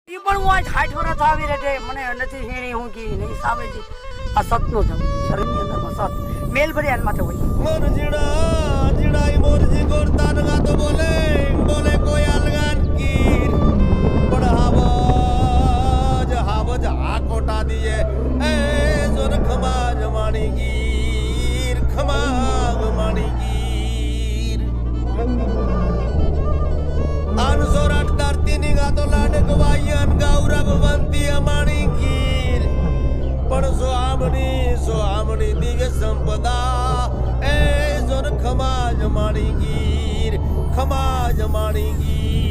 ઈ પણ હું આજ 60 વર્ષ આવી રહે મને નથી હેણી હું કી નહીં સાવે છે આ સતનો જમ શરીરની અંદરમાં સત મેલ ભરી આન માથે હોય મન જીડા જીડાઈ મોરજી ગોરતા નગા તો બોલે બોલે કોઈ અલગાન કીર પણ હાવજ આ કોટા દીએ એ જોર ખમા જમાણી ગીર ખમા જમાણી ગીર આન સોરાટ ધરતી નિગા તો લાડ ગવાયન ગૌરવ વંતી અમાણી ગીર પણ સોહામણી દિવ્ય સંપદા એ જોર ખમા જમાણી ગીર ખમા જમાણી ગીર